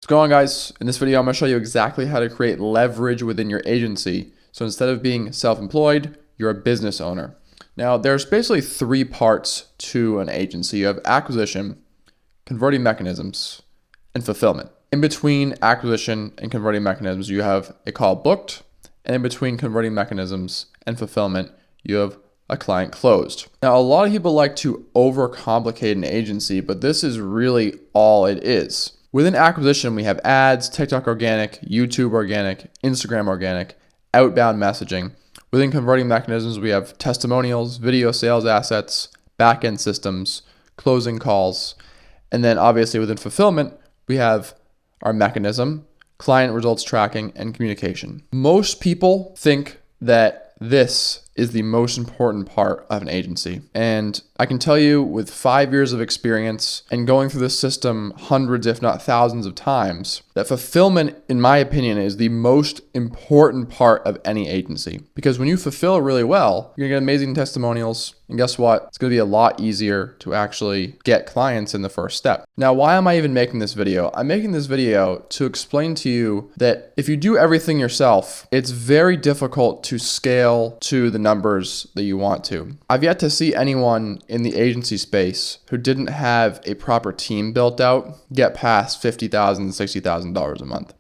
What's going on, guys? In this video, I'm going to show you exactly how to create leverage within your agency. So instead of being self-employed, you're a business owner. Now, there's basically three parts to an agency. You have acquisition, converting mechanisms, and fulfillment. In between acquisition and converting mechanisms, you have a call booked, and in between converting mechanisms and fulfillment, you have a client closed. Now, a lot of people like to overcomplicate an agency, but this is really all it is. Within acquisition, we have ads, TikTok organic, YouTube organic, Instagram organic, outbound messaging. Within converting mechanisms, we have testimonials, video sales assets, back-end systems, closing calls. And then obviously within fulfillment, we have our mechanism, client results tracking, and communication. Most people think that this is the most important part of an agency. And I can tell you with 5 years of experience and going through this system hundreds, if not thousands of times, that fulfillment, in my opinion, is the most important part of any agency. Because when you fulfill really well, you're gonna get amazing testimonials. And guess what? It's gonna be a lot easier to actually get clients in the first step. Now, why am I even making this video? I'm making this video to explain to you that if you do everything yourself, it's very difficult to scale to the numbers that you want to. I've yet to see anyone in the agency space who didn't have a proper team built out get past $50,000 to $60,000 a month,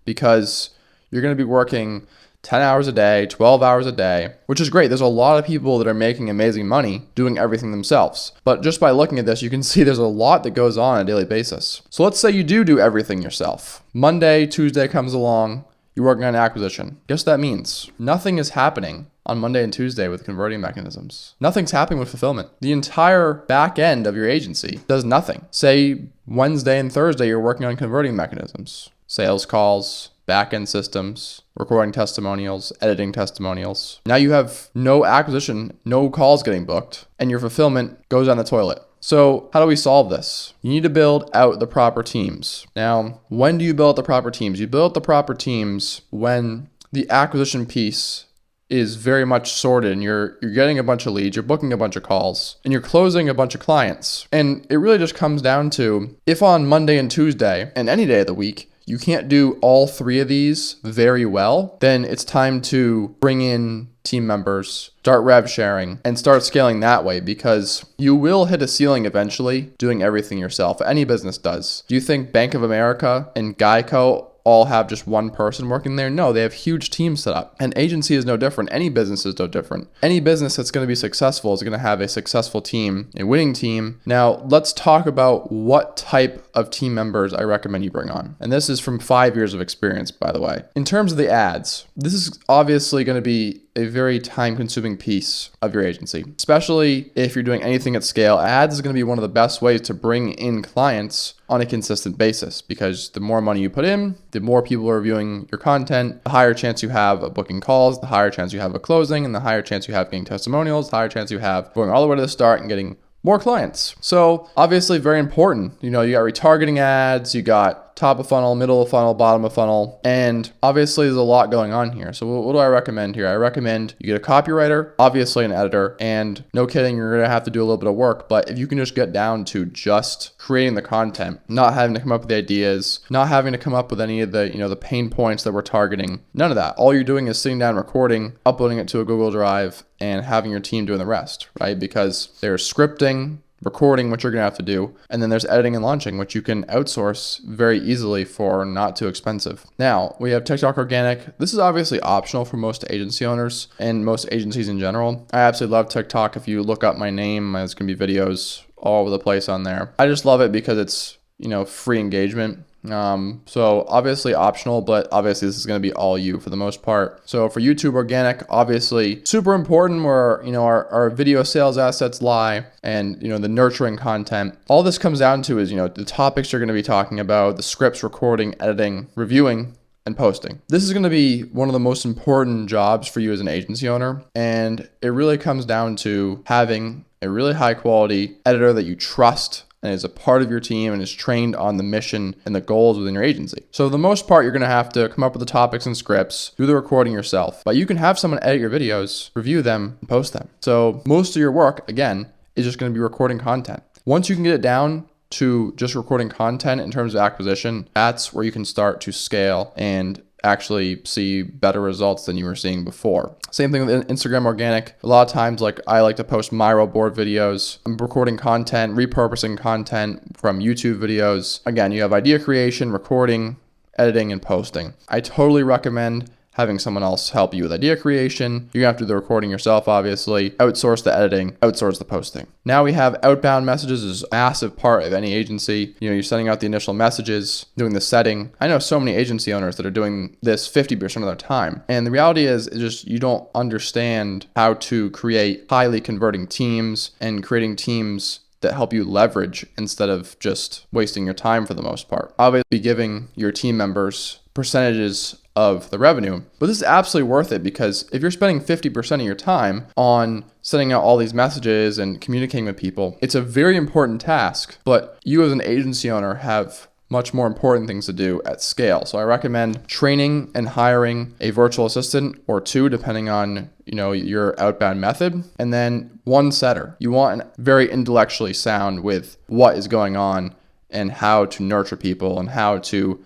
because you're going to be working 10 hours a day, 12 hours a day, which is great. There's a lot of people that are making amazing money doing everything themselves. But just by looking at this, you can see there's a lot that goes on a daily basis. So let's say you do everything yourself. Monday, Tuesday comes along, you're working on acquisition. Guess what that means? Nothing is happening on Monday and Tuesday with converting mechanisms. Nothing's happening with fulfillment. The entire back end of your agency does nothing. Say Wednesday and Thursday, you're working on converting mechanisms, sales calls, back-end systems, recording testimonials, editing testimonials. Now you have no acquisition, no calls getting booked, and your fulfillment goes down the toilet. So how do we solve this? You need to build out the proper teams. Now, when do you build the proper teams? You build the proper teams when the acquisition piece is very much sorted and you're getting a bunch of leads, you're booking a bunch of calls, and you're closing a bunch of clients. And it really just comes down to, if on Monday and Tuesday and any day of the week, you can't do all three of these very well, then it's time to bring in team members, start rev sharing, and start scaling that way, because you will hit a ceiling eventually doing everything yourself. Any business does. Do you think Bank of America and Geico all have just one person working there? No, they have huge teams set up. An agency is no different. Any business is no different. Any business that's going to be successful is going to have a successful team, a winning team. Now, let's talk about what type of team members I recommend you bring on. And this is from 5 years of experience, by the way. In terms of the ads, this is obviously going to be a very time-consuming piece of your agency, especially if you're doing anything at scale. Ads is going to be one of the best ways to bring in clients on a consistent basis, because the more money you put in, the more people are viewing your content, the higher chance you have of booking calls, the higher chance you have of closing, and the higher chance you have getting testimonials, the higher chance you have going all the way to the start and getting more clients. So obviously very important. You got retargeting ads, you got top of funnel, middle of funnel, bottom of funnel, and obviously there's a lot going on here. So what do I recommend here? I recommend you get a copywriter, obviously an editor, and no kidding, you're gonna have to do a little bit of work, but if you can just get down to just creating the content, not having to come up with the ideas, not having to come up with any of the, the pain points that we're targeting, none of that. All you're doing is sitting down, recording, uploading it to a Google Drive, and having your team doing the rest, right? Because there's scripting, recording, which you're going to have to do, and then there's editing and launching, which you can outsource very easily for not too expensive. Now, we have TikTok organic. This is obviously optional for most agency owners and most agencies in general. I absolutely love TikTok. If you look up my name, there's going to be videos all over the place on there. I just love it because it's, free engagement. So obviously optional, but obviously this is going to be all you for the most part. So for YouTube organic, obviously super important where, our video sales assets lie, and, the nurturing content. All this comes down to is, the topics you're going to be talking about, the scripts, recording, editing, reviewing, and posting. This is going to be one of the most important jobs for you as an agency owner. And it really comes down to having a really high quality editor that you trust and is a part of your team and is trained on the mission and the goals within your agency. So for the most part, you're going to have to come up with the topics and scripts, do the recording yourself, but you can have someone edit your videos, review them, and post them. So most of your work, again, is just going to be recording content. Once you can get it down to just recording content in terms of acquisition, that's where you can start to scale and actually see better results than you were seeing before. Same thing with Instagram organic. A lot of times, like I like to post Miro board videos. I'm recording content, repurposing content from YouTube videos. Again, you have idea creation, recording, editing, and posting. I totally recommend having someone else help you with idea creation. You're gonna have to do the recording yourself, obviously. Outsource the editing, outsource the posting. Now we have outbound messages is a massive part of any agency. You're sending out the initial messages, doing the setting. I know so many agency owners that are doing this 50% of their time. And the reality is just you don't understand how to create highly converting teams and creating teams that help you leverage instead of just wasting your time for the most part. Obviously, be giving your team members percentages of the revenue, but this is absolutely worth it because if you're spending 50% of your time on sending out all these messages and communicating with people, it's a very important task, but you as an agency owner have much more important things to do at scale. So I recommend training and hiring a virtual assistant or two, depending on your outbound method, and then one setter. You want very intellectually sound with what is going on and how to nurture people and how to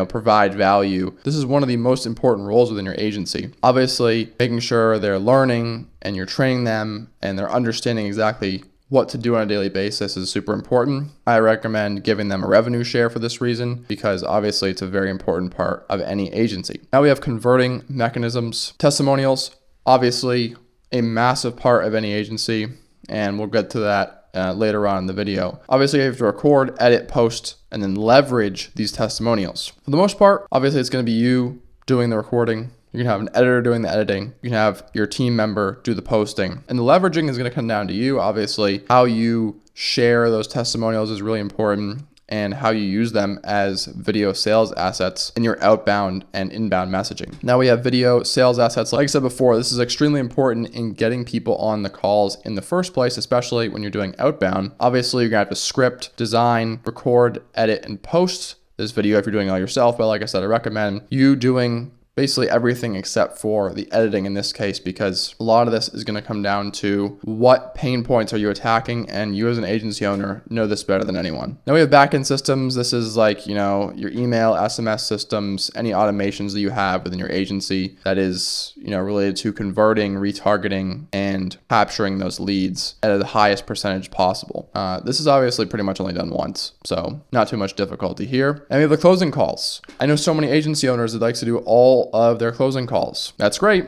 provide value. This is one of the most important roles within your agency. Obviously, making sure they're learning and you're training them and they're understanding exactly what to do on a daily basis is super important. I recommend giving them a revenue share for this reason, because obviously it's a very important part of any agency. Now we have converting mechanisms. Testimonials, obviously a massive part of any agency, and we'll get to that later on in the video. Obviously, you have to record, edit, post, and then leverage these testimonials. For the most part, obviously, it's going to be you doing the recording. You can have an editor doing the editing. You can have your team member do the posting. And the leveraging is going to come down to you. Obviously, how you share those testimonials is really important, and how you use them as video sales assets in your outbound and inbound messaging. Now we have video sales assets. Like I said before, this is extremely important in getting people on the calls in the first place, especially when you're doing outbound. Obviously, you're gonna have to script, design, record, edit, and post this video if you're doing it all yourself. But like I said, I recommend you doing basically everything except for the editing in this case, because a lot of this is going to come down to what pain points are you attacking, and you as an agency owner know this better than anyone. Now we have backend systems. This is like, your email, SMS systems, any automations that you have within your agency that is, related to converting, retargeting, and capturing those leads at the highest percentage possible. This is obviously pretty much only done once, so not too much difficulty here. And we have the closing calls. I know so many agency owners that like to do all of their closing calls. That's great.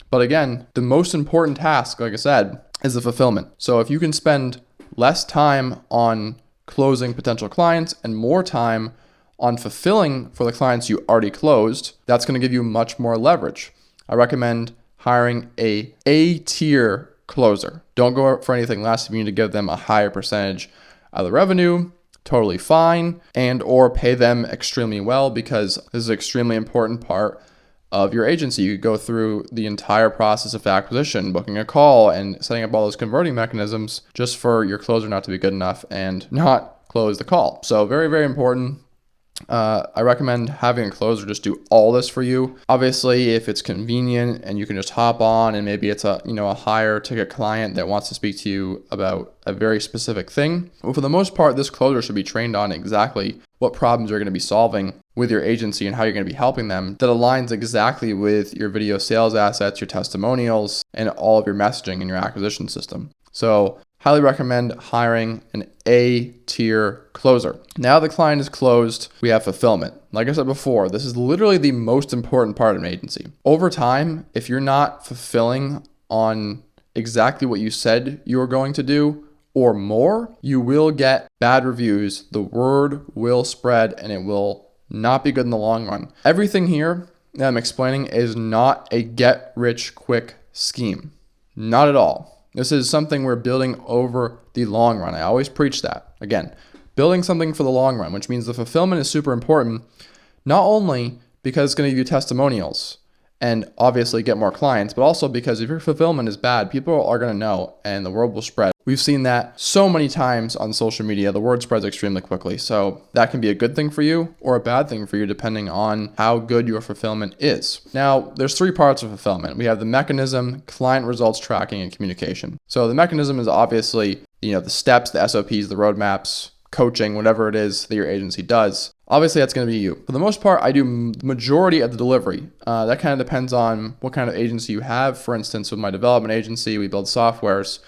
But again, the most important task, like I said, is the fulfillment. So if you can spend less time on closing potential clients and more time on fulfilling for the clients you already closed, that's going to give you much more leverage. I recommend hiring a A-tier closer. Don't go for anything less if you need to give them a higher percentage of the revenue. Totally fine, and or pay them extremely well, because this is an extremely important part of your agency. You go through the entire process of acquisition, booking a call, and setting up all those converting mechanisms just for your closer not to be good enough and not close the call. So very, very important. I recommend having a closer just do all this for you. Obviously, if it's convenient and you can just hop on and maybe it's a higher ticket client that wants to speak to you about a very specific thing. Well, for the most part, this closer should be trained on exactly what problems you're going to be solving with your agency and how you're going to be helping them, that aligns exactly with your video sales assets, your testimonials, and all of your messaging in your acquisition system. So highly recommend hiring an A-tier closer. Now the client is closed, we have fulfillment. Like I said before, this is literally the most important part of an agency. Over time, if you're not fulfilling on exactly what you said you were going to do or more, you will get bad reviews. The word will spread and it will not be good in the long run. Everything here that I'm explaining is not a get-rich-quick scheme. Not at all. This is something we're building over the long run. I always preach that. Again, building something for the long run, which means the fulfillment is super important, not only because it's going to give you testimonials and obviously get more clients, but also because if your fulfillment is bad, people are going to know and the word will spread. We've seen that so many times on social media. The word spreads extremely quickly. So that can be a good thing for you or a bad thing for you, depending on how good your fulfillment is. Now, there's three parts of fulfillment. We have the mechanism, client results tracking, and communication. So the mechanism is obviously, the steps, the SOPs, the roadmaps, coaching, whatever it is that your agency does. Obviously, that's going to be you. For the most part, I do the majority of the delivery. That kind of depends on what kind of agency you have. For instance, with my development agency, we build softwares.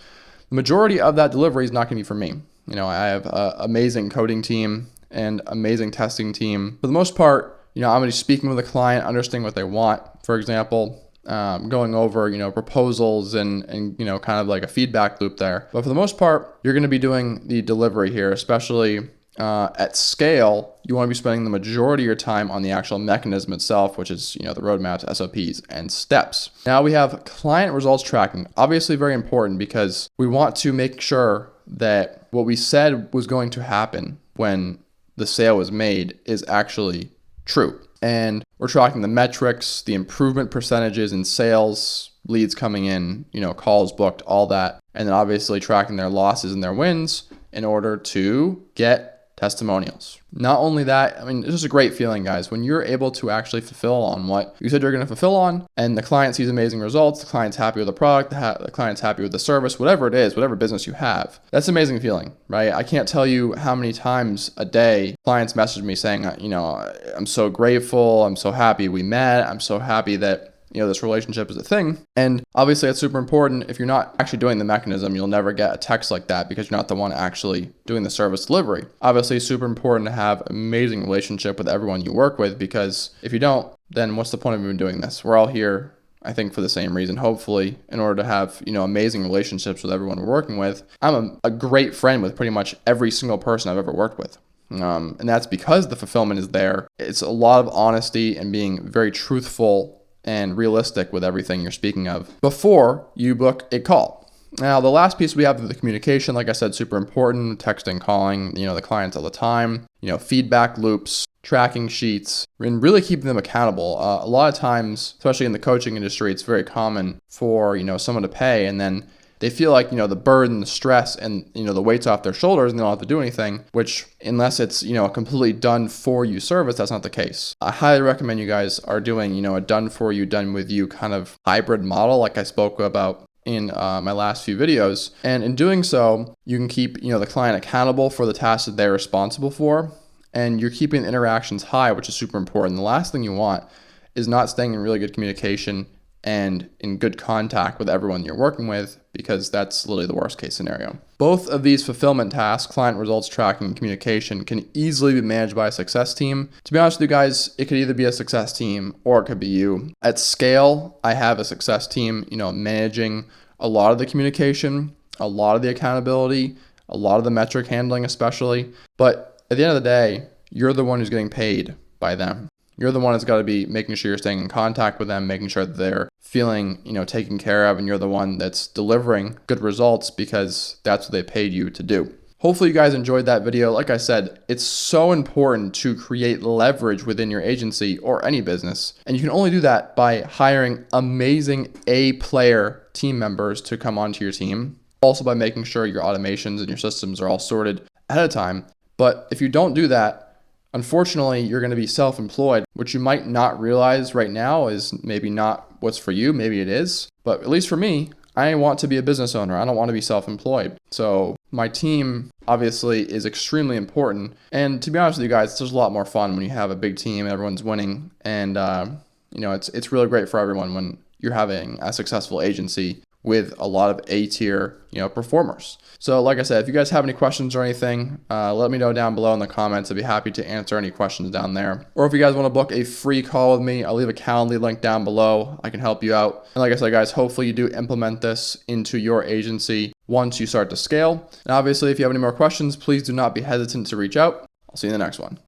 The majority of that delivery is not going to be for me. I have an amazing coding team and amazing testing team. For the most part, I'm going to be speaking with a client, understanding what they want. For example, going over, proposals and kind of like a feedback loop there. But for the most part, you're going to be doing the delivery here, especially at scale. You want to be spending the majority of your time on the actual mechanism itself, which is, the roadmaps, SOPs, and steps. Now we have client results tracking. Obviously very important because we want to make sure that what we said was going to happen when the sale was made is actually true. And we're tracking the metrics, the improvement percentages in sales, leads coming in, calls booked, all that. And then obviously tracking their losses and their wins in order to get testimonials. Not only that, it's just a great feeling, guys, when you're able to actually fulfill on what you said you're going to fulfill on, and the client sees amazing results, the client's happy with the product, the client's happy with the service, whatever it is, whatever business you have. That's an amazing feeling, right? I can't tell you how many times a day clients message me saying, I'm so grateful, I'm so happy we met, I'm so happy that this relationship is a thing. And obviously that's super important. If you're not actually doing the mechanism, you'll never get a text like that because you're not the one actually doing the service delivery. Obviously it's super important to have an amazing relationship with everyone you work with, because if you don't, then what's the point of even doing this? We're all here, I think, for the same reason, hopefully, in order to have, amazing relationships with everyone we're working with. I'm a great friend with pretty much every single person I've ever worked with. And that's because the fulfillment is there. It's a lot of honesty and being very truthful and realistic with everything you're speaking of before you book a call. Now, the last piece we have is the communication. Like I said, super important, texting, calling, the clients all the time, feedback loops, tracking sheets, and really keeping them accountable. A lot of times, especially in the coaching industry, it's very common for, someone to pay and then they feel like, the burden, the stress, and, the weight's off their shoulders and they don't have to do anything, which unless it's, a completely done for you service, that's not the case. I highly recommend you guys are doing, a done for you, done with you kind of hybrid model like I spoke about in my last few videos. And in doing so, you can keep, the client accountable for the tasks that they're responsible for, and you're keeping the interactions high, which is super important. The last thing you want is not staying in really good communication and in good contact with everyone you're working with, because that's literally the worst case scenario. Both of these fulfillment tasks, client results tracking and communication, can easily be managed by a success team. To be honest with you guys, it could either be a success team or it could be you. At scale, I have a success team, managing a lot of the communication, a lot of the accountability, a lot of the metric handling especially. But at the end of the day, you're the one who's getting paid by them. You're the one that's got to be making sure you're staying in contact with them, making sure that they're feeling, taken care of, and you're the one that's delivering good results because that's what they paid you to do. Hopefully you guys enjoyed that video. Like I said, it's so important to create leverage within your agency or any business. And you can only do that by hiring amazing A-player team members to come onto your team. Also by making sure your automations and your systems are all sorted ahead of time. But if you don't do that, unfortunately, you're going to be self-employed, which you might not realize right now is maybe not what's for you. Maybe it is. But at least for me, I want to be a business owner. I don't want to be self-employed. So my team obviously is extremely important. And to be honest with you guys, it's just a lot more fun when you have a big team and everyone's winning. And, it's really great for everyone when you're having a successful agency with a lot of A-tier, performers. So like I said, if you guys have any questions or anything, let me know down below in the comments. I'd be happy to answer any questions down there. Or if you guys want to book a free call with me, I'll leave a Calendly link down below. I can help you out. And like I said, guys, hopefully you do implement this into your agency once you start to scale. And obviously, if you have any more questions, please do not be hesitant to reach out. I'll see you in the next one.